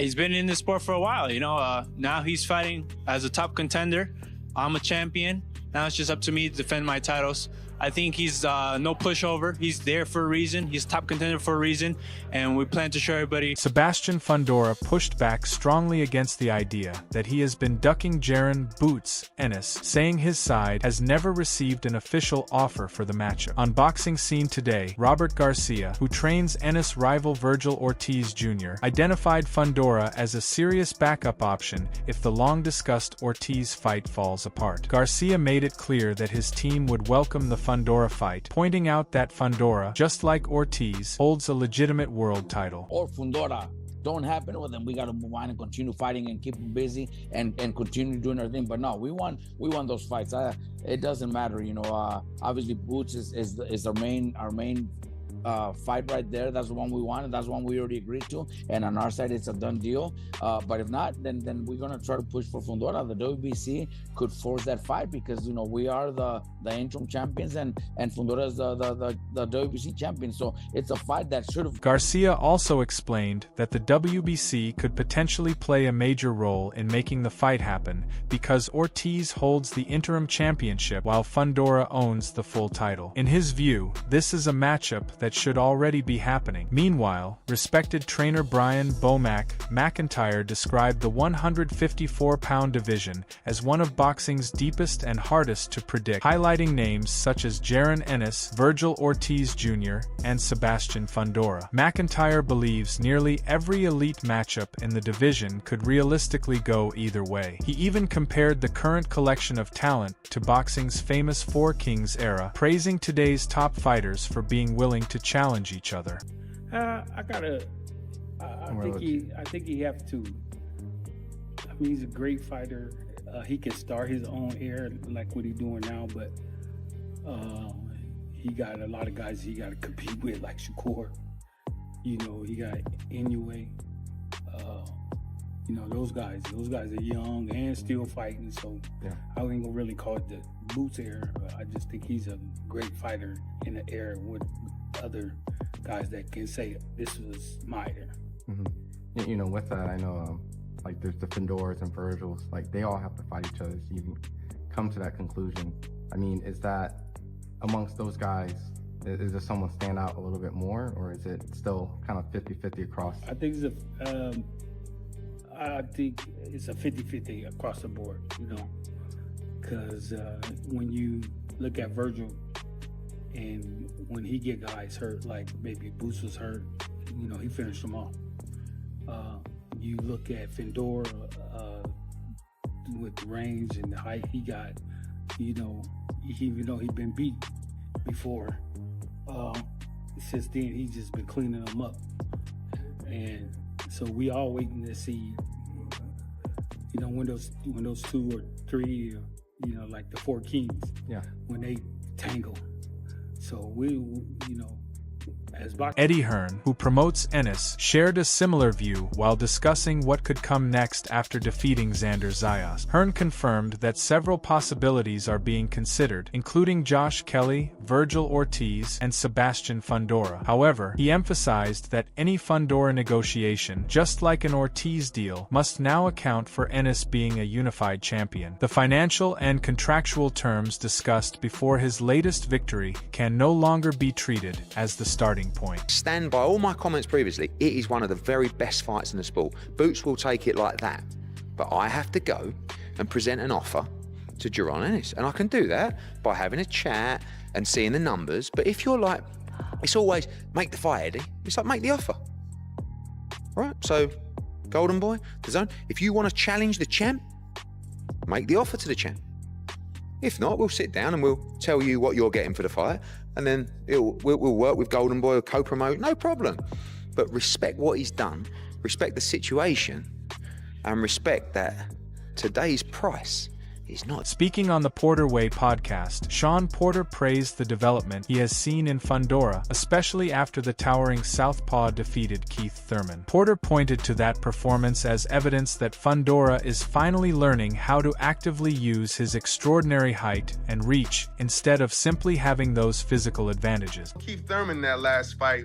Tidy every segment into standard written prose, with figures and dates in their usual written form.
He's been in the sport for a while, now he's fighting as a top contender. I'm a champion. Now it's just up to me to defend my titles. I think he's no pushover. He's there for a reason. He's top contender for a reason, and we plan to show everybody. Sebastian Fundora pushed back strongly against the idea that he has been ducking Jaron "Boots" Ennis, saying his side has never received an official offer for the matchup. On Boxing Scene Today, Robert Garcia, who trains Ennis rival Virgil Ortiz Jr., identified Fundora as a serious backup option if the long-discussed Ortiz fight falls apart. Garcia made it clear that his team would welcome the Fundora fight, pointing out that Fundora, just like Ortiz, holds a legitimate world title. Or Fundora don't happen, well then we got to move on and continue fighting and keep them busy and continue doing our thing. But no, we want those fights. It doesn't matter, obviously Boots is our main fight right there. That's the one we wanted. That's the one we already agreed to. And on our side, it's a done deal. But if not, then we're gonna try to push for Fundora. The WBC could force that fight because we are the interim champions and Fundora is the WBC champion. So it's a fight that should have. Garcia also explained that the WBC could potentially play a major role in making the fight happen because Ortiz holds the interim championship while Fundora owns the full title. In his view, this is a matchup that should already be happening. Meanwhile, respected trainer Brian "Bomac" McIntyre described the 154-pound division as one of boxing's deepest and hardest to predict, highlighting names such as Jaron Ennis, Virgil Ortiz Jr., and Sebastian Fundora. McIntyre believes nearly every elite matchup in the division could realistically go either way. He even compared the current collection of talent to boxing's famous Four Kings era, praising today's top fighters for being willing to challenge each other. I think he have to. I mean, he's a great fighter. He can start his own era like what he's doing now, but he got a lot of guys he got to compete with, like Shakur. He got Inoue. Those guys are young and still fighting. So yeah. I ain't gonna really call it the Boots era. I just think he's a great fighter in the era with other guys that can say this was my era. Mm-hmm. With that, I know like there's the Fundoras and Virgils, like they all have to fight each other to even come to that conclusion. I mean, is that amongst those guys, is there someone stand out a little bit more, or is it still kind of 50-50 across? I think it's a 50-50 across the board, because when you look at Virgil and when he get guys hurt, like maybe Boots was hurt, he finished them off. You look at Fundora with the range and the height he got, even though he'd been beat before, since then he's just been cleaning them up. And so we all waiting to see, when those two or three, like the Four Kings, yeah, when they tangle. So we, as Eddie Hearn, who promotes Ennis, shared a similar view while discussing what could come next after defeating Xander Zayas. Hearn confirmed that several possibilities are being considered, including Josh Kelly, Virgil Ortiz, and Sebastian Fundora. However, he emphasized that any Fundora negotiation, just like an Ortiz deal, must now account for Ennis being a unified champion. The financial and contractual terms discussed before his latest victory can no longer be treated as the starting point. Stand by all my comments previously. It is one of the very best fights in the sport. Boots will take it like that. But I have to go and present an offer to Jaron Ennis. And I can do that by having a chat and seeing the numbers. But if you're like, it's always make the fight, Eddie. It's like, make the offer. All right? So, Golden Boy, the Zone, if you want to challenge the champ, make the offer to the champ. If not, we'll sit down and we'll tell you what you're getting for the fight, and then we'll work with Golden Boy or co-promote, no problem. But respect what he's done, respect the situation, and respect that today's price is not. Speaking on the Porter Way podcast, Shawn Porter praised the development he has seen in Fundora, especially after the towering southpaw defeated Keith Thurman. Porter pointed to that performance as evidence that Fundora is finally learning how to actively use his extraordinary height and reach instead of simply having those physical advantages. Keith Thurman, that last fight,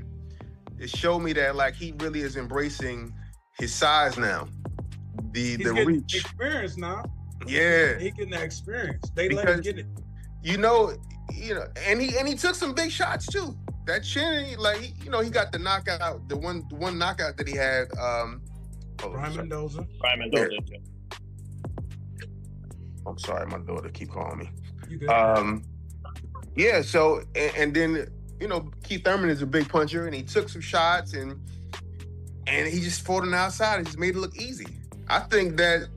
it showed me that he really is embracing his size now, the getting reach. experience now. Yeah, He getting that experience. They let Because- him get it. you know, and he took some big shots too. That chin, like he got the knockout, the one knockout that he had. Brian Mendoza. I'm sorry, my daughter keep calling me. You good? Yeah. So and then Keith Thurman is a big puncher, and he took some shots, and he just fought on the outside and just made it look easy. I think that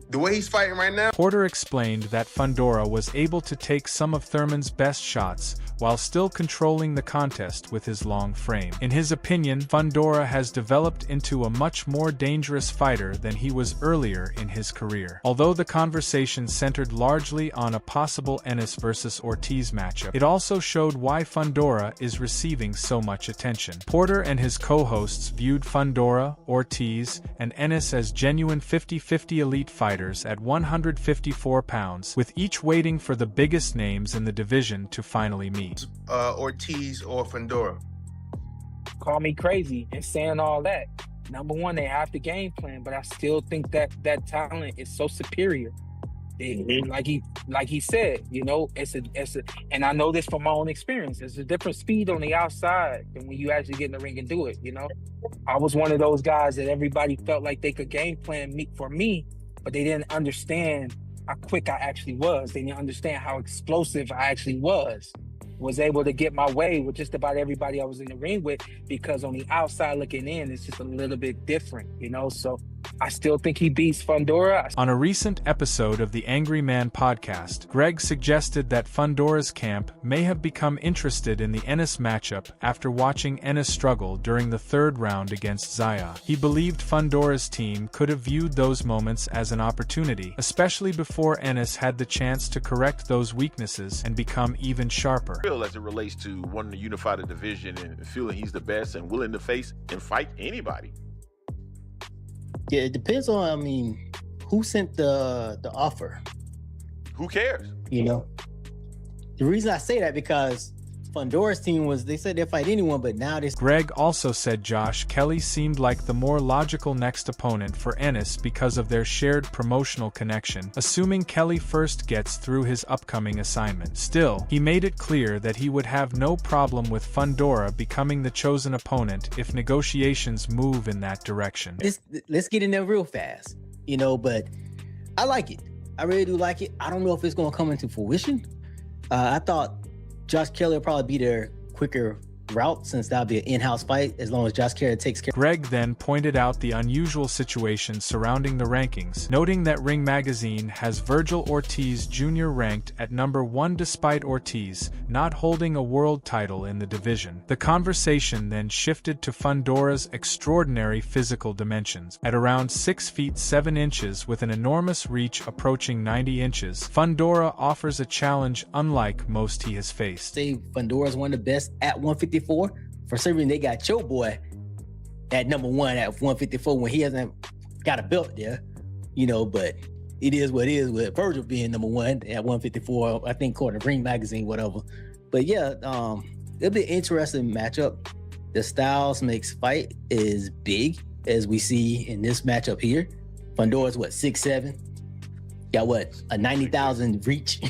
the way he's fighting right now. Porter explained that Fundora was able to take some of Thurman's best shots while still controlling the contest with his long frame. In his opinion, Fundora has developed into a much more dangerous fighter than he was earlier in his career. Although the conversation centered largely on a possible Ennis versus Ortiz matchup, it also showed why Fundora is receiving so much attention. Porter and his co-hosts viewed Fundora, Ortiz, and Ennis as genuine 50-50 elite fighters at 154 pounds, with each waiting for the biggest names in the division to finally meet. Ortiz or Fundora? Call me crazy and saying all that. Number one, they have the game plan, but I still think that talent is so superior. Like he said, it's a, and I know this from my own experience. There's a different speed on the outside than when you actually get in the ring and do it. I was one of those guys that everybody felt like they could game plan for me, but they didn't understand how quick I actually was. They didn't understand how explosive I actually was able to get my way with just about everybody I was in the ring with, because on the outside looking in, it's just a little bit different, so I still think he beats Fundora. On a recent episode of the Angry Man podcast, Greg suggested that Fundora's camp may have become interested in the Ennis matchup after watching Ennis struggle during the third round against Zaya. He believed Fundora's team could have viewed those moments as an opportunity, especially before Ennis had the chance to correct those weaknesses and become even sharper. As it relates to wanting to unify the division and feeling he's the best and willing to face and fight anybody. Yeah, it depends on, who sent the offer. Who cares? The reason I say that because Fundora's team they said they'd fight anyone, but now this. Greg also said Josh Kelly seemed like the more logical next opponent for Ennis because of their shared promotional connection, assuming Kelly first gets through his upcoming assignment. Still, he made it clear that he would have no problem with Fundora becoming the chosen opponent if negotiations move in that direction. Let's get in there real fast, but I like it. I really do like it. I don't know if it's going to come into fruition. I thought Josh Kelly will probably be their quicker route, since that'll be an in-house fight as long as Josh Kelly takes care. Greg then pointed out the unusual situation surrounding the rankings, noting that Ring Magazine has Virgil Ortiz Jr. ranked at number 1 despite Ortiz not holding a world title in the division. The conversation then shifted to Fundora's extraordinary physical dimensions. At around 6 feet 7 inches with an enormous reach approaching 90 inches, Fundora offers a challenge unlike most he has faced. Say Fundora's one of the best at 154. For some reason, they got your boy at number 1 at 154 when he hasn't got a belt there, but it is what it is with Virgil being number 1 at 154, I think, according to Ring Magazine, whatever. But yeah, it'll be an interesting matchup. The styles makes fight is big, as we see in this matchup here. Fundora's 6'7", got a 90,000 reach.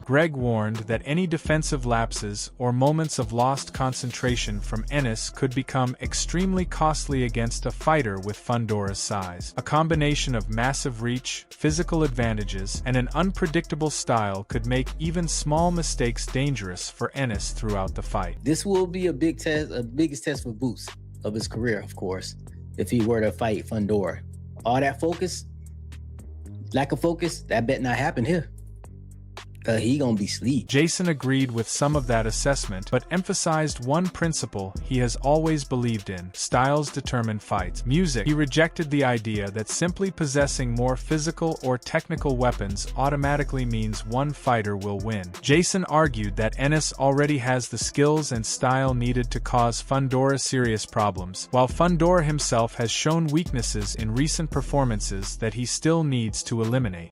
Greg warned that any defensive lapses or moments of lost concentration from Ennis could become extremely costly against a fighter with Fundora's size. A combination of massive reach, physical advantages, and an unpredictable style could make even small mistakes dangerous for Ennis throughout the fight. This will be a big test, a biggest test for Boots of his career, of course, if he were to fight Fundora. All that focus, lack of focus, that bet not happen here. He gonna be sleep. Jason agreed with some of that assessment, but emphasized one principle he has always believed in: styles determine fights. Music. He rejected the idea that simply possessing more physical or technical weapons automatically means one fighter will win. Jason argued that Ennis already has the skills and style needed to cause Fundora serious problems, while Fundora himself has shown weaknesses in recent performances that he still needs to eliminate.